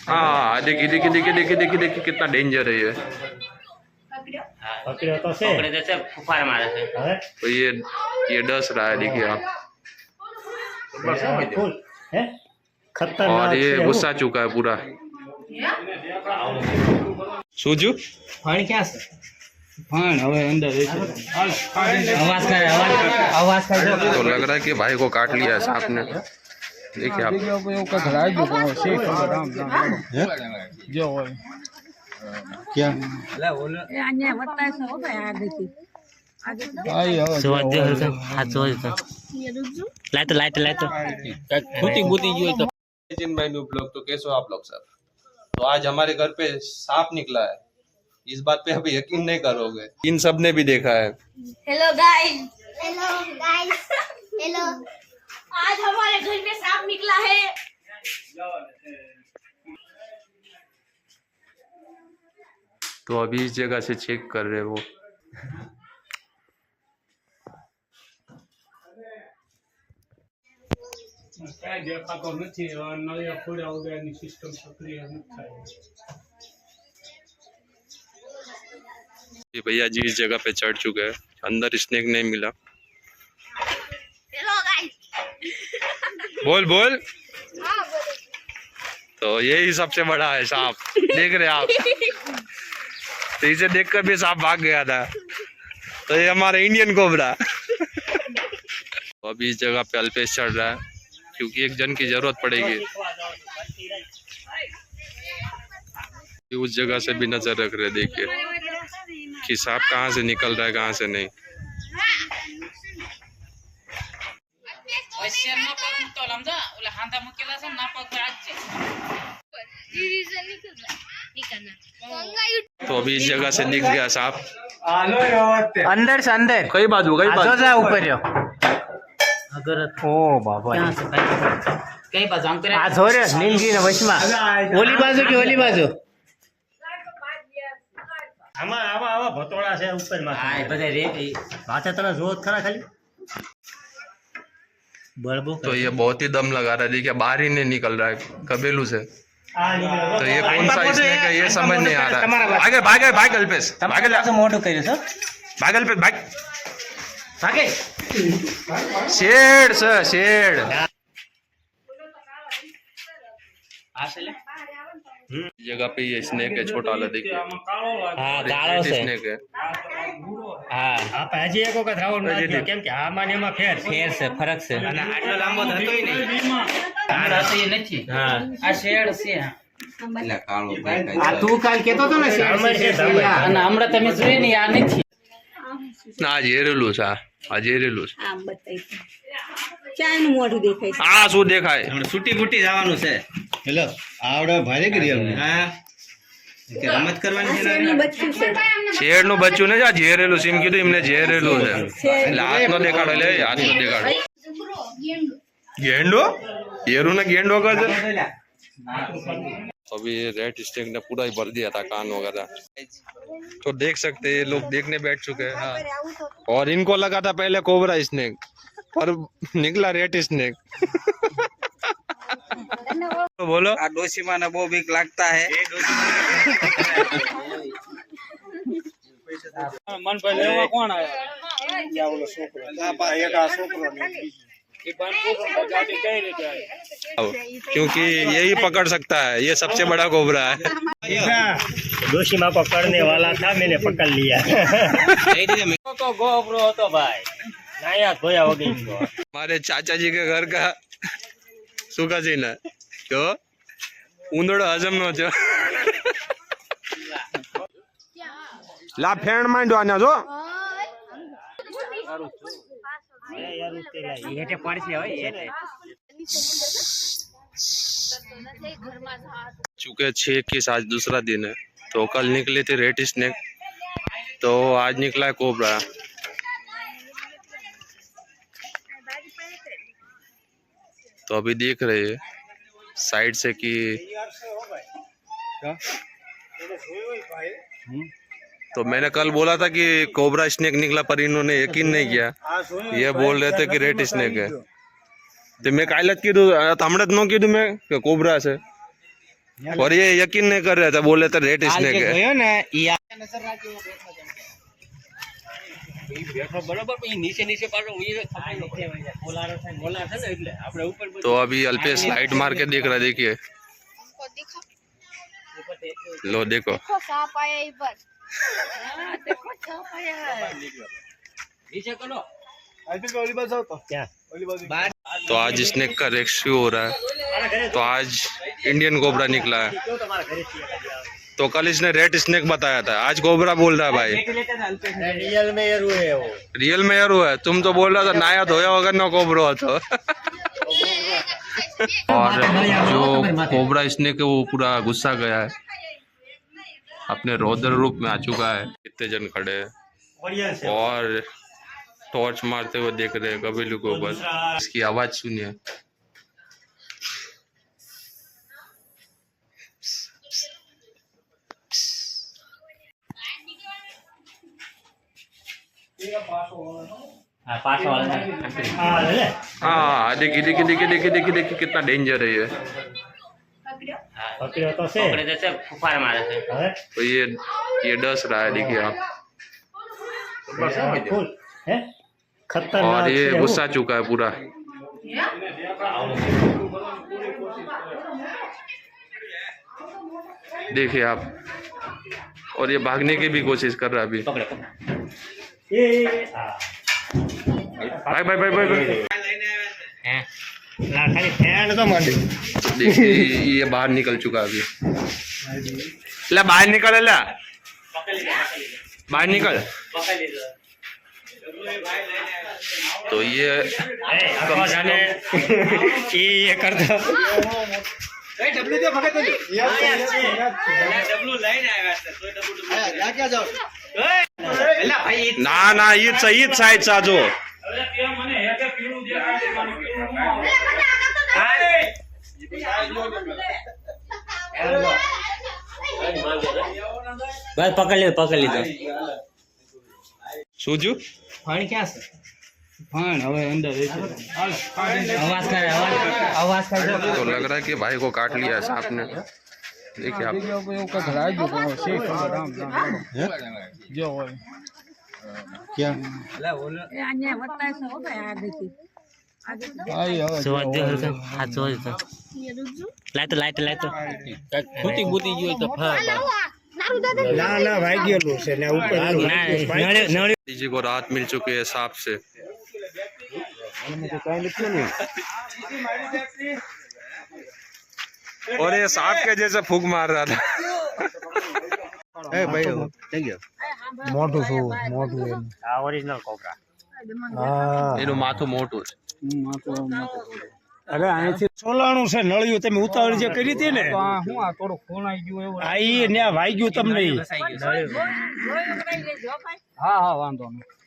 हाँ देखिए देखिए देखिए देखिए देखिए देखिए कितना डेंजर है ये। तो ये डस रहा है, देखिए आप। और ये गुस्सा चुका है पूरा। सूजू पानी क्या से हवे अंदर आवाज कर तो लग रहा है कि भाई को काट लिया है सांप ने। देखिए आप। क्या जिन भाई न्यू ब्लॉग, तो कैसे हो आप लोग सब। तो आज हमारे घर पे सांप निकला है। इस बात पे आप यकीन नहीं करोगे, इन सब ने भी देखा है। Hello guys, hello. आज हमारे घर में सांप निकला है। तो अभी इस जगह से चेक कर रहे हो। ये भैया जी इस जगह पे चढ़ चुके हैं, अंदर स्नेक नहीं मिला। Hello guys. बोल बोल। तो यही सबसे बड़ा है सांप, देख रहे आप। तो इसे देखकर भी सांप भाग गया था। तो ये हमारा इंडियन कोबरा। तो अभी इस जगह पे अल्पेश चढ़ रहा है, क्योंकि एक जन की जरूरत पड़ेगी। उस जगह से भी नजर रख रहे, देखिए कि सांप कहाँ से निकल रहा है, कहाँ से नहीं। तो अभी इस जगह से दिख गया सांप अंदर से अंदर कई बाजू ऊपर ओ बाबा कई बाजू नीलगिरी वशमा ओली बाजू की ओली बाजू भतोड़ा से ऊपर खाली बड़बो। तो ये बहुत ही दम लगा रहा है, देखिए बाहर ही नहीं निकल रहा है कबेलू से। तो ये कौन सा स्नेक है ये समझ नहीं आ रहा है। आगे भागे भाग अल्पेश, भागे मोटो करे सर भाग अल्पेश भाग। भागे शेड सर शेड। जगह पे ये स्नेक है, छोटा वाला देखिए। हाँ कालो से स्नेक है। हाँ आप हजी एको का धावण ना दिया केम के आमा ने માં ફેર છે ફરક છે અને આટલો લાંબો થતોય નહીં આ રાતે એ નથી હા આ શેડ છે એટલે કાળો આ તું કાલ કેતો તો ને શેડ છે અને હમણાં તમે જોઈ ને આ નથી ના જેરેલું છે, આ જેરેલું છે। આમ બતાઈ ચાનું મોઢું દેખાય છે। આ શું દેખાય? છૂટી ફૂટી જવાનું છે હેલો આવડે ભારે કરી અમને હા કે રમત કરવાની છે શેરનું બચ્ચું છે। શેડ નું બચ્ચું ને આ જેરેલું સીમ કીધું એમને જેરેલું છે એટલે હાથ નો દેખાડો લે હાથ નો દેખાડો गेंडो येरू ने गेंडो का अभी रेड स्नेक ने पूरा ही भर दिया था कान वगैरह। तो देख सकते हैं लोग देखने बैठ चुके हैं। हाँ। और इनको लगा था पहले कोबरा स्नेक पर निकला रेड स्नेक। तो बोलो डोशीमा ने बहुत बीक लगता है मन पर लेवा कौन आया या बोलो छोकरो एक आ छोकरो ने क्योंकि यही पकड़ सकता है, ये सबसे बड़ा कोबरा है। डोशीमा पकड़ने वाला था, मैंने पकड़ लिया। तो गोबरो तो भाई नया धोया हो गई। हमारे चाचा जी के घर का सूखा सीन है क्यों ऊंधड़ो हजम नो छो ला फेण मांडो आना जो चुके 6 की आज दूसरा दिन है। तो कल निकली थी रेड स्नेक, तो आज निकला है कोबरा। तो अभी देख रहे हैं साइड से कि तो मैंने कल बोला था कि कोबरा स्नेक निकला पर इन्होंने यकीन नहीं किया, ये बोल रहे थे कि रेड स्नेक है। तो मैं काल ज कीधु हमणे ज न कीधु मैं कि कोबरा है और ये यकीन नहीं कर रहे थे बोले तो रेड स्नेक है ગયો ને ઈ બરોબર પછી નીચે પાછો બોલારો થાય બોલા છે ને એટલે આપણે ઉપર तो अभी अल्पेश लाइट मार के देख रहा है देखिए लो देखो देखो सांप आया इधर हाँ, देखो सांप आया है નીચે કરો तो आज स्नेक का रेस्क्यू हो रहा है तो आज इंडियन कोबरा निकला है तो कल इसने रेड स्नेक बताया था आज कोबरा बोल रहा है भाई रियल में ये रूह है वो रियल में यार हुआ है तुम तो बोल रहा था नाया धोया वगैरह ना कोबरा हो तो और जो कोबरा स्नेक है वो पूरा गुस्सा गया है अपने रौद्र रूप में आ चुका है कितने जन खड़े हैं और टॉर्च मारते हुए देख रहे हैं कबीलू के ऊपर इसकी आवाज सुनिए પાછો हाँ देखिए देखिए देखिए देखिए देखिए देखिए कितना डेंजर है ये પકડે જશે ફુફાર મારે છે तो ये डस रहा है देखिए आप और ये गुस्सा चुका है पूरा देखिए आप और ये भागने की भी कोशिश कर रहा है अभी પકડે भाई भाई भाई भाई भाई હે ખાલી ફેન તો માંડી देखिए ये बाहर निकल चुका है अभी ला बाहर निकल ला बाहर निकल तो ये એ કરતો ना ना ये सही साइड सा जो બસ પકડી લીધો सूजू ફણ ક્યાં છે ફાણ હવે અંદર અવાજ કરે અવાજ કરે तो लग रहा है कि भाई को काट लिया है सांप ने देखिए आप જો હોય ક્યાં આઈ હવે જોવા દે હા જોવા દે લાઈટ ખૂટી બૂતી ગયો તો ના ના વાગ્યેલું છે ને ઉપર નળી जी को राहत मिल चुकी है सांप से और ये सांप के जैसे फूक मार रहा था મોટું છું મોટું આ ઓરિજિનલ કોબરા હા એનું માથું મોટું છે અરે અહીંથી સોલાણું છે નળિયું તમે ઉતાવળ જે કરી હતી ને હું આ થોડું ખૂણાઈ ગયું એવું આ ઈ ને વાગ્યું તમને ઈ. હા હા વાંધો નહીં